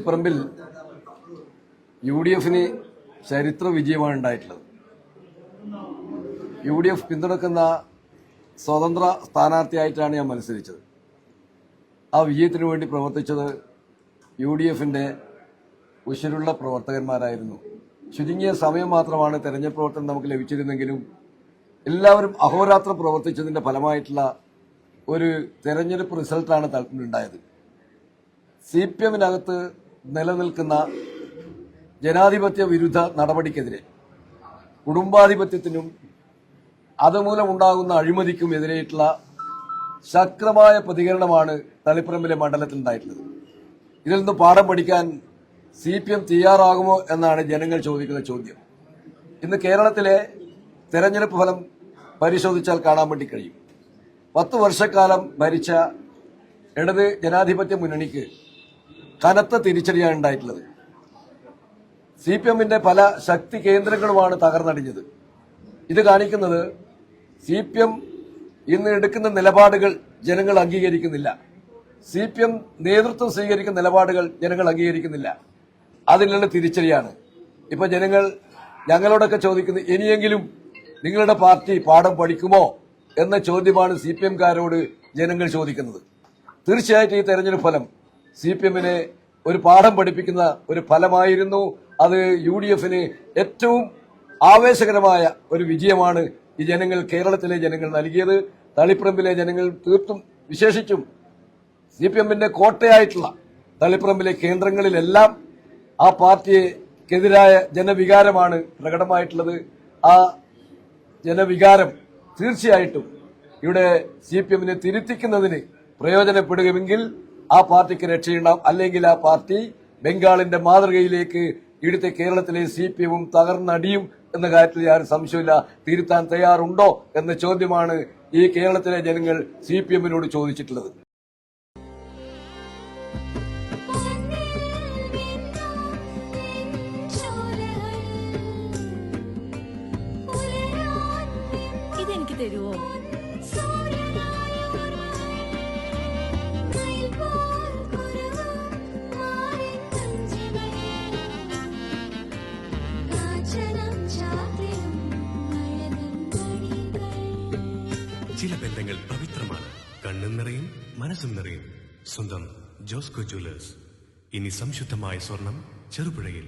തളിപ്പറമ്പിൽ UDF ചരിത്ര വിജയമാണ് ഉണ്ടായിട്ടുള്ളത്. UDF പിന്തുണക്കുന്ന സ്വതന്ത്ര സ്ഥാനാർത്ഥിയായിട്ടാണ് ഞാൻ മത്സരിച്ചത്. ആ വിജയത്തിനു വേണ്ടി പ്രവർത്തിച്ചത് UDF ഉശിരുള്ള പ്രവർത്തകന്മാരായിരുന്നു. ചുരുങ്ങിയ സമയം മാത്രമാണ് തെരഞ്ഞെടുപ്പ് പ്രവർത്തനം നമുക്ക് ലഭിച്ചിരുന്നെങ്കിലും എല്ലാവരും അഹോരാത്രം പ്രവർത്തിച്ചതിന്റെ ഫലമായിട്ടുള്ള ഒരു തെരഞ്ഞെടുപ്പ് റിസൾട്ടാണ് തളിപ്പറമ്പിലുണ്ടായത്. CPM-നകത്ത് നിലനിൽക്കുന്ന ജനാധിപത്യ വിരുദ്ധ നടപടിക്കെതിരെ, കുടുംബാധിപത്യത്തിനും അതുമൂലമുണ്ടാകുന്ന അഴിമതിക്കും എതിരെയിട്ടുള്ള ശക്തമായ പ്രതികരണമാണ് തളിപ്പറമ്പിലെ മണ്ഡലത്തിൽ ഉണ്ടായിട്ടുള്ളത്. ഇതിൽ നിന്ന് പാഠം പഠിക്കാൻ CPM തയ്യാറാകുമോ എന്നാണ് ജനങ്ങൾ ചോദിക്കുന്ന ചോദ്യം. ഇന്ന് കേരളത്തിലെ തെരഞ്ഞെടുപ്പ് ഫലം പരിശോധിച്ചാൽ കാണാൻ വേണ്ടി കഴിയും. 10 വർഷക്കാലം ഭരിച്ച ഇടത് ജനാധിപത്യ മുന്നണിക്ക് കനത്ത തിരിച്ചടിയാണ് ഉണ്ടായിട്ടുള്ളത്. CPM-ന്റെ പല ശക്തി കേന്ദ്രങ്ങളുമാണ് തകർന്നടിഞ്ഞത്. ഇത് കാണിക്കുന്നത് CPM ഇന്ന് എടുക്കുന്ന നിലപാടുകൾ ജനങ്ങൾ അംഗീകരിക്കുന്നില്ല. CPM നേതൃത്വം സ്വീകരിക്കുന്ന നിലപാടുകൾ ജനങ്ങൾ അംഗീകരിക്കുന്നില്ല. അതിനുള്ള തിരിച്ചടിയാണ്. ഇപ്പൊ ജനങ്ങൾ ഞങ്ങളോടൊക്കെ ചോദിക്കുന്നത്, ഇനിയെങ്കിലും നിങ്ങളുടെ പാർട്ടി പാഠം പഠിക്കുമോ എന്ന ചോദ്യമാണ് CPM-കാരോട് ജനങ്ങൾ ചോദിക്കുന്നത്. തീർച്ചയായിട്ടും ഈ തെരഞ്ഞെടുപ്പ് ഫലം CPM-നെ ഒരു പാഠം പഠിപ്പിക്കുന്ന ഒരു ഫലമായിരുന്നു. അത് UDF-ന് ഏറ്റവും ആവേശകരമായ ഒരു വിജയമാണ് ഈ കേരളത്തിലെ ജനങ്ങൾ നൽകിയത്. തളിപ്പറമ്പിലെ ജനങ്ങൾ തീർത്തും വിശേഷിച്ചും CPM-ന്റെ കോട്ടയായിട്ടുള്ള തളിപ്പറമ്പിലെ കേന്ദ്രങ്ങളിലെല്ലാം ആ പാർട്ടിക്കെതിരായ ജനവികാരമാണ് പ്രകടമായിട്ടുള്ളത്. ആ ജനവികാരം തീർച്ചയായിട്ടും ഇവിടെ CPM-നെ തിരുത്തിക്കുന്നതിന് പ്രയോജനപ്പെടുമെങ്കിൽ ആ പാർട്ടിക്ക് രക്ഷയുണ്ടാവും. അല്ലെങ്കിൽ ആ പാർട്ടി ബംഗാളിന്റെ മാതൃകയിലേക്ക് ഇവിടുത്തെ കേരളത്തിലെ CPM-ഉം തകർന്നടിയും എന്ന കാര്യത്തിൽ ആരും സംശയമില്ല. തിരുത്താൻ തയ്യാറുണ്ടോ എന്ന ചോദ്യമാണ് ഈ കേരളത്തിലെ ജനങ്ങൾ CPM-നോട് ചോദിച്ചിട്ടുള്ളത്. ഇതെനിക്ക് തരുമോ? ചില ബന്ധങ്ങൾ പവിത്രമാണ്. കണ്ണും നിറയും മനസ്സും നിറയും. സ്വന്തം ജോസ്കോ ജ്വല്ലേഴ്സ്. ഇനി സംശുദ്ധമായ സ്വർണം ചെറുപുഴയിൽ.